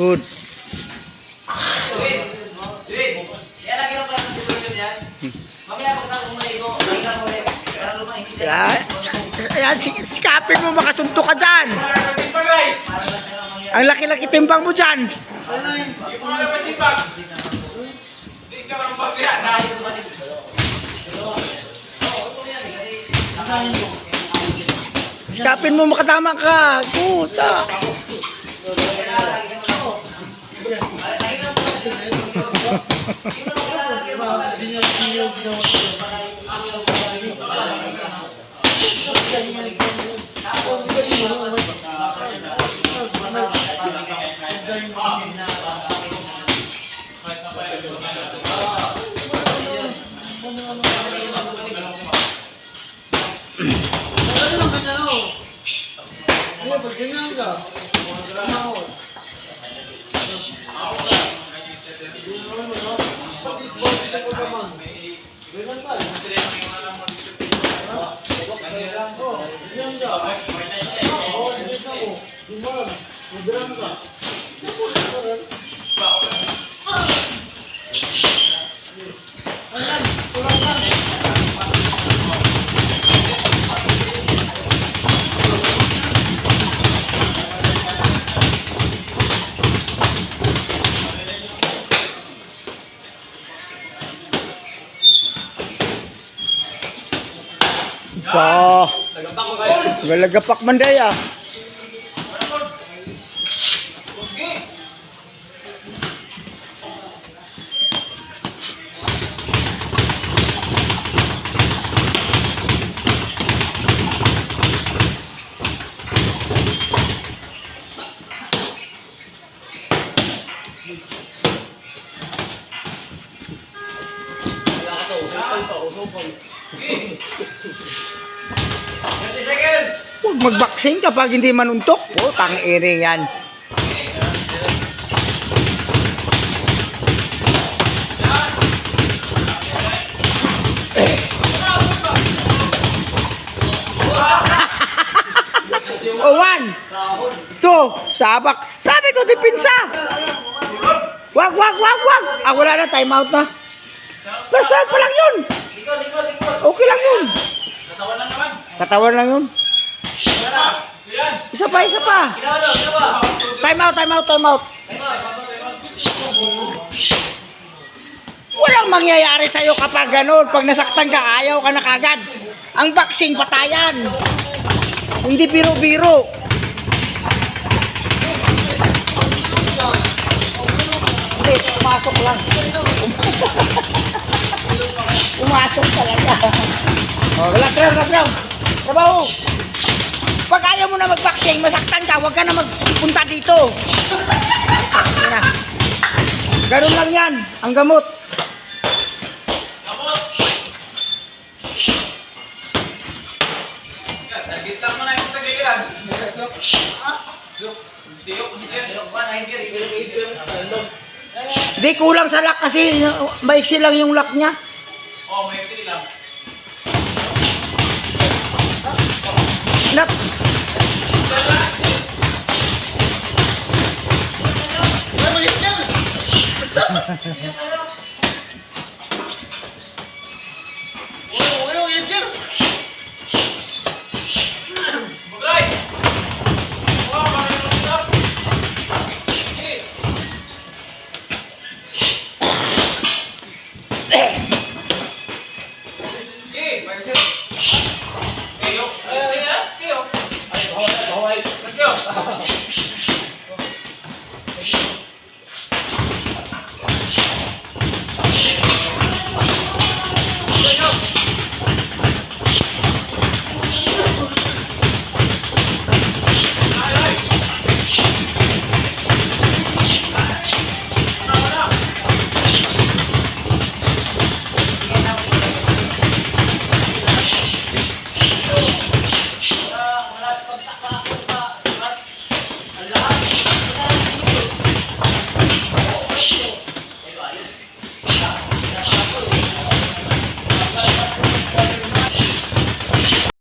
Good. Yan, sikapin mo, makasunto ka dyan. Ang laki-laki timbang mo dyan. Sikapin mo, makatama ka. Puta. Pa, galagapak man daya. Huwag mag-boxing kapag hindi manuntok. Oh, tang-iri yan. Oh, 1, 2, sabak. Sabi ko, dipinsa. Wag. Ah, wala na, time out na. Basta pa lang yun. Okay lang yun. Katawan lang yun. Isa pa. Time out. Walang mangyayari sa'yo kapag ganun. Pag nasaktan ka, ayaw ka na kagad. Ang boxing, patayan. Hindi biro-biro. Hindi, pumasok lang. Pumasok talaga. Oh, last round. Trabaho. Pag ayaw mo na mag-boxing, masaktan ka, huwag ka na magpunta dito. Ganun lang yan, ang gamot. Di kulang sa lock kasi maiksi lang yung lock niya. Oh, maiksi lang. Nak.